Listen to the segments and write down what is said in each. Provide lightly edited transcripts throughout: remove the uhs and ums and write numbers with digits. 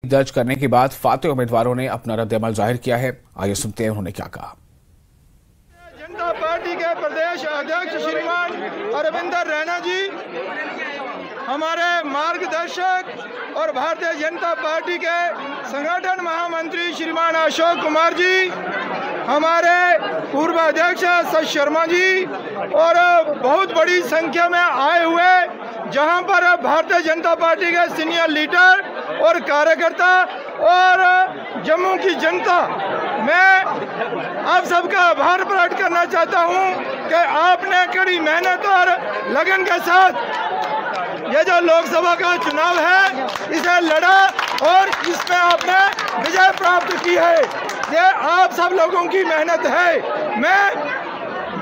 दर्ज करने के बाद फातेह उम्मीदवारों ने अपना रद्द-ए-अमल जाहिर किया है। आइए सुनते हैं उन्होंने क्या कहा। जनता पार्टी के प्रदेश अध्यक्ष श्रीमान अरविंदर रैना जी, हमारे मार्गदर्शक और भारतीय जनता पार्टी के संगठन महामंत्री श्रीमान अशोक कुमार जी, हमारे पूर्व अध्यक्ष सच शर्मा जी और बहुत बड़ी संख्या में आए हुए जहां पर भारतीय जनता पार्टी के सीनियर लीडर और कार्यकर्ता और जम्मू की जनता, मैं आप सबका आभार प्रकट करना चाहता हूं कि आपने कड़ी मेहनत और लगन के साथ ये जो लोकसभा का चुनाव है इसे लड़ा और इसमें आपने विजय प्राप्त की है। ये आप सब लोगों की मेहनत है। मैं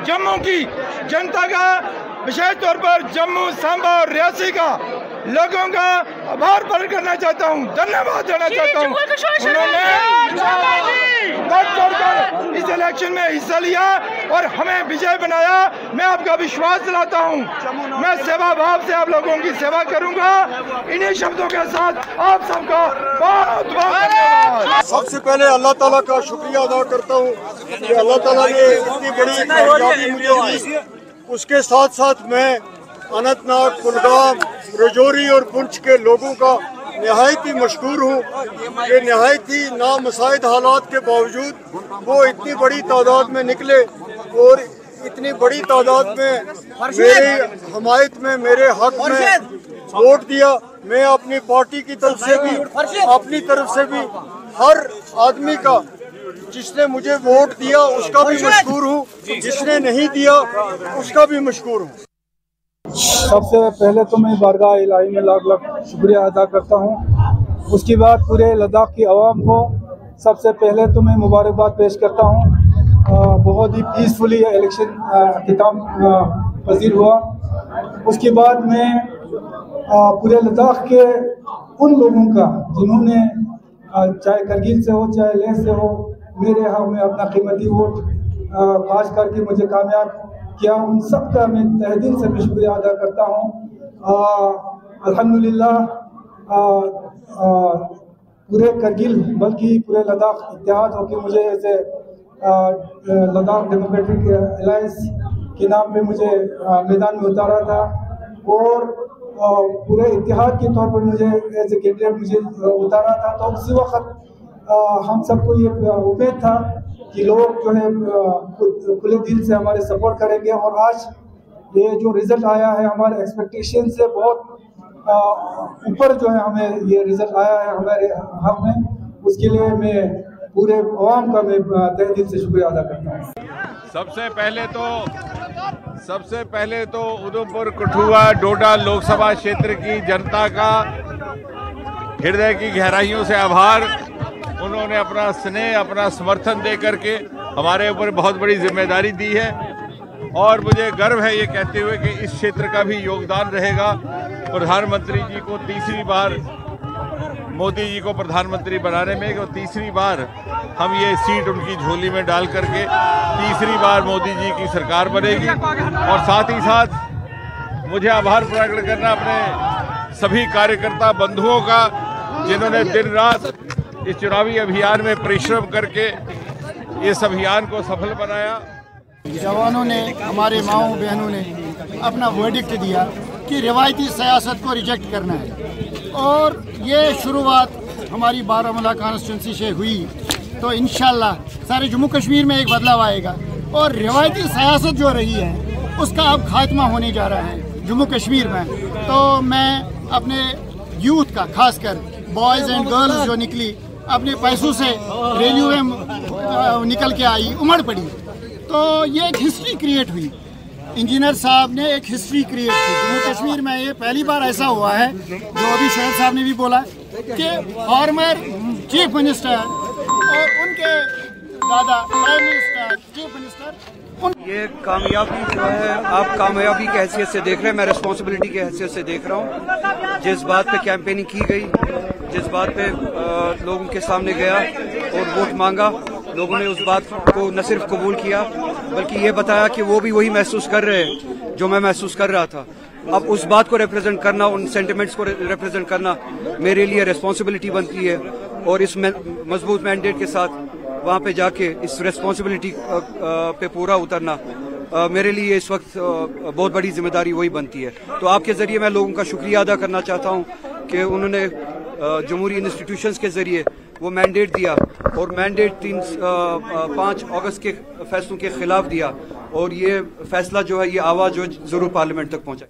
जम्मू की जनता का, विशेष तौर पर जम्मू, सांबा और रियासी का लोगों का आभार प्रकट करना चाहता हूं, धन्यवाद देना चाहता हूं। उन्होंने इस इलेक्शन में हिस्सा लिया और हमें विजय बनाया। मैं आपका विश्वास दिलाता हूं, मैं सेवा भाव से आप लोगों की सेवा करूंगा। इन्हीं शब्दों के साथ आप सबका बहुत बहुत धन्यवाद। सबसे पहले अल्लाह ताला का शुक्रिया अदा करता हूं कि अल्लाह ताला ने इतनी बड़ी कामयाबी मुझे दी। उसके साथ साथ मैं अनंतनाग, कुलगाम, राजौरी और पुंछ के लोगों का निहायत ही मशकूर हूँ कि निहायत ही नामसाइद हालात के बावजूद वो इतनी बड़ी तादाद में निकले और इतनी बड़ी तादाद में मेरी हमायत में, मेरे हक में वोट दिया। मैं अपनी पार्टी की तरफ से भी, अपनी तरफ से भी हर आदमी का जिसने मुझे वोट दिया उसका भी मशकूर हूँ, जिसने नहीं दिया उसका भी मशकूर हूँ। सबसे पहले तो मैं बारगाह इलाही में लाख लाख शुक्रिया अदा करता हूँ। उसके बाद पूरे लद्दाख की आवाम को सबसे पहले तो मैं मुबारकबाद पेश करता हूँ। बहुत ही पीसफुली इलेक्शन अख्ताम पजीर हुआ। उसके बाद मैं पूरे लद्दाख के उन लोगों का जिन्होंने चाहे करगिल से हो चाहे लेह से हो मेरे हक में अपना कीमती वोट पास करके मुझे कामयाब किया, उन सब का मैं तहे दिल से भी शुक्रिया अदा करता हूँ। अल्हम्दुलिल्लाह पूरे करगिल बल्कि पूरे लद्दाख इत्तेहाद होकर मुझे ऐसे लद्दाख डेमोक्रेटिक अलायंस के नाम पे मुझे मैदान में उतारा था और पूरे इत्तेहाद के तौर पर मुझे एज ए कैंडिडेट मुझे उतारा था। तो उसी वक्त हम सबको ये उम्मीद था कि लोग जो है खुले दिल से हमारे सपोर्ट करेंगे और आज ये जो रिजल्ट आया है हमारे एक्सपेक्टेशन से बहुत ऊपर जो है हमें ये रिजल्ट आया है हमारे हक में। उसके लिए मैं पूरे अवाम का मैं तहे दिल से शुक्रिया अदा करता हूँ। सबसे पहले तो उधमपुर, कठुआ, डोडा लोकसभा क्षेत्र की जनता का हृदय की गहराइयों से आभार। उन्होंने अपना स्नेह, अपना समर्थन दे करके हमारे ऊपर बहुत बड़ी जिम्मेदारी दी है और मुझे गर्व है ये कहते हुए कि इस क्षेत्र का भी योगदान रहेगा। प्रधानमंत्री जी को तीसरी बार, मोदी जी को प्रधानमंत्री बनाने में, कि तीसरी बार हम ये सीट उनकी झोली में डाल करके तीसरी बार मोदी जी की सरकार बनेगी। और साथ ही साथ मुझे आभार प्रकट करना अपने सभी कार्यकर्ता बंधुओं का जिन्होंने दिन रात इस चुनावी अभियान में परिश्रम करके इस अभियान को सफल बनाया। जवानों ने, हमारे माओ बहनों ने अपना वर्डिक्ट दिया कि रिवायती सियासत को रिजेक्ट करना है और ये शुरुआत हमारी बारामूला कॉन्स्टिट्यूंसी से हुई। तो इंशाल्लाह सारे जम्मू कश्मीर में एक बदलाव आएगा और रिवायती सियासत जो रही है उसका अब खात्मा होने जा रहा है जम्मू कश्मीर में। तो मैं अपने यूथ का, खासकर बॉयज़ एंड गर्ल्स जो निकली अपने पैसों से रैलियों में निकल के आई, उमड़ पड़ी, तो ये एक हिस्ट्री क्रिएट हुई। इंजीनियर साहब ने एक हिस्ट्री क्रिएट की जम्मू कश्मीर में। ये पहली बार ऐसा हुआ है, जो अभी शहर साहब ने भी बोला, कि फॉर्मर चीफ मिनिस्टर और उनके दादा प्राइम मिनिस्टर, चीफ मिनिस्टर, ये कामयाबी जो है आप कामयाबी की हैसियत से देख रहे हैं, मैं रिस्पॉन्सिबिलिटी की हैसियत से देख रहा हूँ। जिस बात पे कैंपेनिंग की गई, जिस बात पे लोगों के सामने गया और वोट मांगा, लोगों ने उस बात को न सिर्फ कबूल किया बल्कि ये बताया कि वो भी वही महसूस कर रहे हैं जो मैं महसूस कर रहा था। अब उस बात को रिप्रेजेंट करना, उन सेंटिमेंट्स को रिप्रेजेंट करना मेरे लिए रिस्पॉन्सिबिलिटी बनती है। और इस मजबूत मैंडेट के साथ वहाँ पे जाके इस रिस्पॉन्सिबिलिटी पे पूरा उतरना मेरे लिए इस वक्त बहुत बड़ी जिम्मेदारी वही बनती है। तो आपके जरिए मैं लोगों का शुक्रिया अदा करना चाहता हूँ कि उन्होंने जमहूरी इंस्टीट्यूशंस के जरिए वो मैंडेट दिया और मैंडेट 5 अगस्त के फैसलों के खिलाफ दिया, और ये फैसला जो है, ये आवाज़ जो जरूर पार्लियामेंट तक पहुँचा।